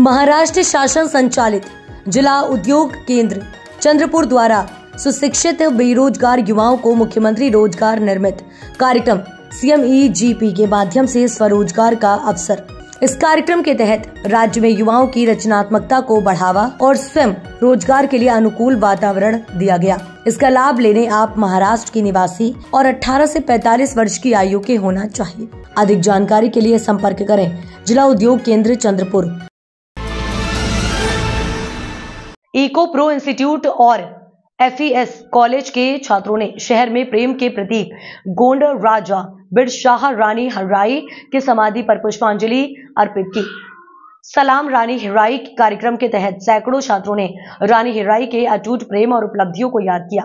महाराष्ट्र शासन संचालित जिला उद्योग केंद्र चंद्रपुर द्वारा सुशिक्षित बेरोजगार युवाओं को मुख्यमंत्री रोजगार निर्मित कार्यक्रम CMEGP के माध्यम से स्वरोजगार का अवसर। इस कार्यक्रम के तहत राज्य में युवाओं की रचनात्मकता को बढ़ावा और स्वयं रोजगार के लिए अनुकूल वातावरण दिया गया। इसका लाभ लेने आप महाराष्ट्र के निवासी और 18 से 45 वर्ष की आयु के होना चाहिए। अधिक जानकारी के लिए संपर्क करें जिला उद्योग केंद्र चंद्रपुर। इको प्रो इंस्टीट्यूट और FES कॉलेज के छात्रों ने शहर में प्रेम के प्रतीक गोंड राजा बिरशाह रानी हिराई की समाधि पर पुष्पांजलि अर्पित की। सलाम रानी हिराई कार्यक्रम के तहत सैकड़ों छात्रों ने रानी हिराई के अटूट प्रेम और उपलब्धियों को याद किया।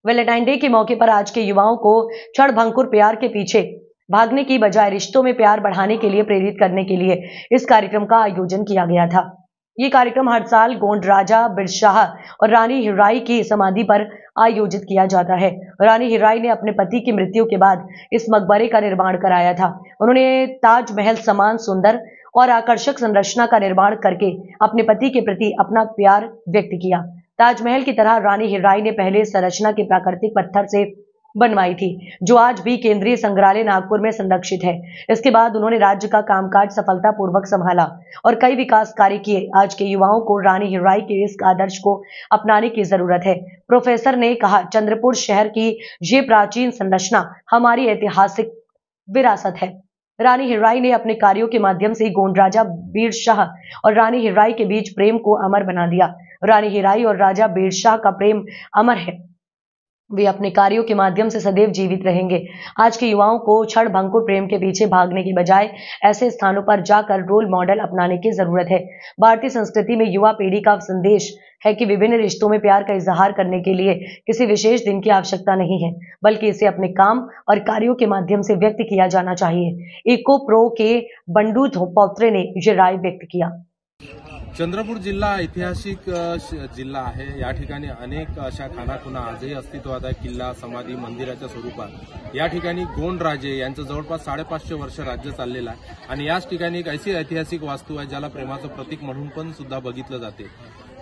वैलेंटाइन डे के मौके पर आज के युवाओं को क्षण भंगुर प्यार के पीछे भागने की बजाय रिश्तों में प्यार बढ़ाने के लिए प्रेरित करने के लिए इस कार्यक्रम का आयोजन किया गया था। ये कार्यक्रम हर साल गोंड राजा बिरशाह और रानी हिराई की समाधि पर आयोजित किया जाता है। रानी हिराई ने अपने पति की मृत्यु के बाद इस मकबरे का निर्माण कराया था। उन्होंने ताजमहल समान सुंदर और आकर्षक संरचना का निर्माण करके अपने पति के प्रति अपना प्यार व्यक्त किया। ताजमहल की तरह रानी हिराई ने पहले संरचना के प्राकृतिक पत्थर से बनवाई थी, जो आज भी केंद्रीय संग्रहालय नागपुर में संरक्षित है। इसके बाद उन्होंने राज्य का कामकाज सफलतापूर्वक संभाला और कई विकास कार्य किए। आज के युवाओं को रानी हिराई के इस आदर्श को अपनाने की जरूरत है। प्रोफेसर ने कहा, चंद्रपुर शहर की ये प्राचीन संरचना हमारी ऐतिहासिक विरासत है। रानी हिराई ने अपने कार्यों के माध्यम से गोंड राजा बिरशाह और रानी हिराई के बीच प्रेम को अमर बना दिया। रानी हिराई और राजा बिरशाह का प्रेम अमर है। वे अपने कार्यों के माध्यम से सदैव जीवित रहेंगे। आज के युवाओं को क्षण भंगुर प्रेम के पीछे भागने की बजाय ऐसे स्थानों पर जाकर रोल मॉडल अपनाने की जरूरत है। भारतीय संस्कृति में युवा पीढ़ी का संदेश है कि विभिन्न रिश्तों में प्यार का इजहार करने के लिए किसी विशेष दिन की आवश्यकता नहीं है, बल्कि इसे अपने काम और कार्यों के माध्यम से व्यक्त किया जाना चाहिए। इको प्रो के बंडू पौत्रे ने ये राय व्यक्त किया। चंद्रपूर जिल्हा ऐतिहासिक जिल्हा आहे। या ठिकाणी अनेक अशा खानाखुणा आजही अस्तित्वात आहे। किल्ला, समाधी, मंदिराच्या स्वरूपात या ठिकाणी गोंड राजे यांचं जवळपास 550 वर्ष राज्य चाललेलं आहे आणि याच ठिकाणी एक अशी ऐतिहासिक वास्तू आहे ज्याला प्रेमाचं प्रतीक म्हणून पण सुद्धा बघितलं जाते।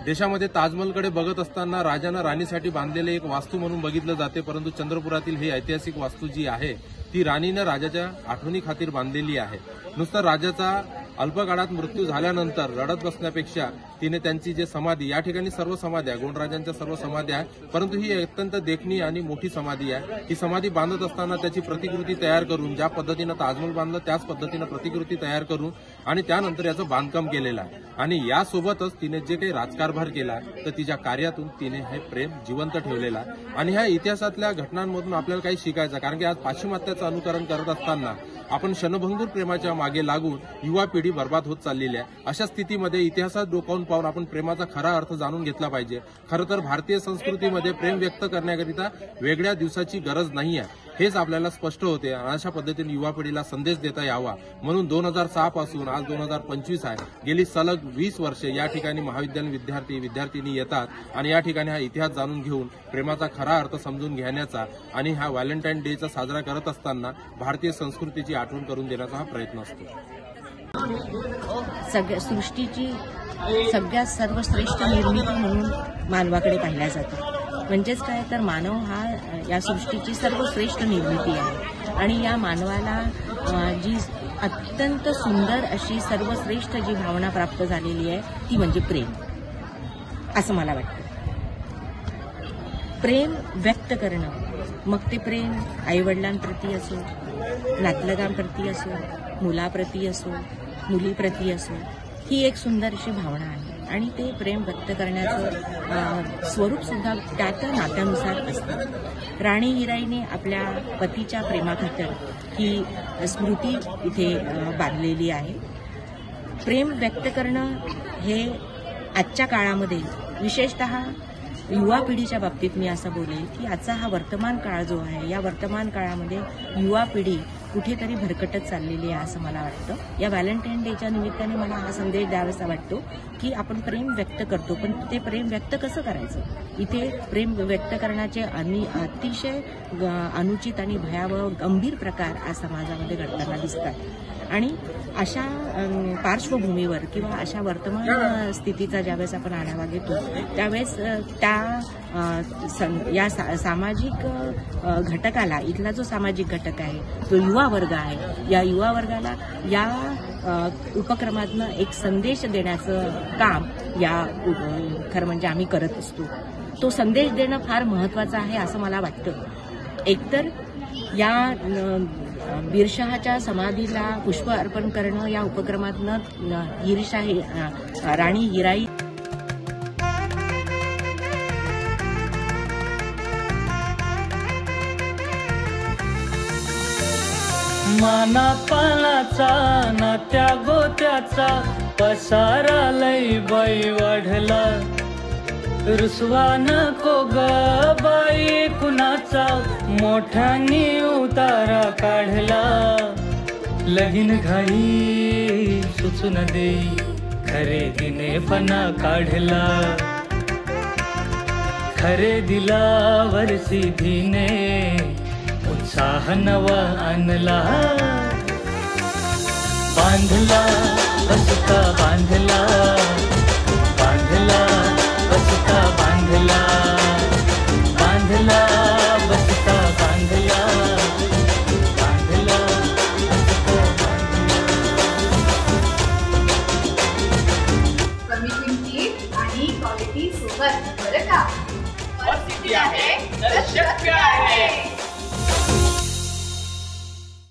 देशामध्ये ताजमहलकडे बघत असताना राजानं राणीसाठी बांधलेले एक वास्तू म्हणून बघितलं जाते, परंतु चंद्रपुरातील ही ऐतिहासिक वास्तू जी आहे ती राणीनं राजाच्या आठवणी खातीर बांधलेली आहे। नुसतं राजाचा अल्पकाळात मृत्यू झाल्यानंतर रडत बसण्यापेक्षा तिने त्यांची जे समाधी, या ठिकाणी सर्व समाध्या गोंडराजांच्या सर्व समाध्या आहे, परंतु ही अत्यंत देखणी आणि मोठी समाधी आहे। ही समाधी बांधत असताना त्याची प्रतिकृती तयार करून, ज्या पद्धतीनं ताजमहल बांधलं त्याच पद्धतीनं प्रतिकृती तयार करून आणि त्यानंतर याचं बांधकाम केलेलं आहे। आणि यासोबतच तिने जे काही राजकारभार केला तर तिच्या कार्यातून तिने हे प्रेम जिवंत ठेवलेलं आहे। आणि ह्या इतिहासातल्या घटनांमधून आपल्याला काही शिकायचं, कारण की आज पाश्चिमात्याचं अनुकरण करत असताना आपण क्षणभंगुर प्रेमाच्या मागे लागून युवा पिढी बर्बाद होत चाललेली आहे। अशा स्थितीमध्ये इतिहासात डोकावून पाहून आपण प्रेमाचा खरा अर्थ जाणून घेतला पाहिजे। खरं तर भारतीय संस्कृतीमध्ये प्रेम व्यक्त करण्याकरिता वेगळ्या दिवसाची गरज नाही आहे, हेच आपल्याला स्पष्ट होते। अशा पद्धतीने युवा पिढीला संदेश देता यावा म्हणून 2006 पासून आज 2025 आहे, गेली सलग 20 वर्षे या ठिकाणी महाविद्यालयीन विद्यार्थी-विद्यार्थिनी येतात आणि या ठिकाणी हा इतिहास जाणून घेऊन प्रेमाचा खरा अर्थ समजून घेण्याचा आणि हा व्हॅलेंटाईन डेचा साजरा करत असताना भारतीय संस्कृतीची आठवण करून देण्याचा हा प्रयत्न असतो। सगळ्या सृष्टीची सगळ्यात सर्वश्रेष्ठ निर्मिती म्हणून मानवाकडे पाहिला जातो। म्हणजेच काय तर मानव हा या सृष्टीची सर्वश्रेष्ठ निर्मिती आहे आणि या मानवाला जी अत्यंत सुंदर अशी सर्वश्रेष्ठ जी भावना प्राप्त झालेली आहे ती म्हणजे प्रेम, असं मला वाटतं। प्रेम व्यक्त करणं, मग ते प्रेम आईवडिलांप्रती असो, नातलगांप्रती असो, मुलाप्रती असो, मुलीप्रती असो, ही एक सुंदर अशी भावना आहे आणि ते प्रेम व्यक्त करण्याचं स्वरूप सुद्धा त्या त्या नात्यानुसार असतं। राणी हिराईने आपल्या पतीच्या प्रेमाखातर ही स्मृती इथे बांधलेली आहे। प्रेम व्यक्त करणं हे आजच्या काळामध्ये विशेषतः युवा पिढीच्या बाबतीत मी असं बोलेल की आजचा हा वर्तमान काळ जो आहे, या वर्तमान काळामध्ये युवा पिढी कुठेतरी भरकटत चाललेली आहे असं मला वाटतं। या व्हॅलेंटाईन डेच्या निमित्ताने मला हा संदेश द्यावासा वाटतो की आपण प्रेम व्यक्त करतो, पण ते प्रेम व्यक्त कसं करायचं? इथे प्रेम व्यक्त करण्याचे अतिशय अनुचित आणि भयावह गंभीर प्रकार आज समाजामध्ये घडताना दिसतात। आणि अशा पार्श्वभूमीवर किंवा अशा वर्तमान स्थितीचा ज्यावेळेस आपण आढावा घेतो त्यावेळेस या सामाजिक घटकाला, इथला जो सामाजिक घटक आहे, जो युवा वर्ग आहे, या युवा वर्गाला या उपक्रमातनं एक संदेश देण्याचं काम या खरं म्हणजे आम्ही करत असतो. तो संदेश देणं फार महत्त्वाचं आहे असं मला वाटतं. एकतर या बीरशहाच्या समाधीला पुष्प अर्पण करणं या उपक्रमातनं राणी हिराई मानापानाचा नात्या गोत्याचा पसारा लई बाई वाढला. रुसवा नको ग बाई कुणाचा, मोठ्यानी उतारा काढला. लगीन घाई सुचून देई, खरेदीने पणा काढला. खरेदीला वर्षीधीने उत्साह नवा आणला. बांधला बसता बांधला, बांधला बसता बांधला, बांधला बसता बांधला, बांधला बसता बांधला. कमी किमतीत आणि क्वालिटी सोबत बरं का. आहे तर शक्य आहे.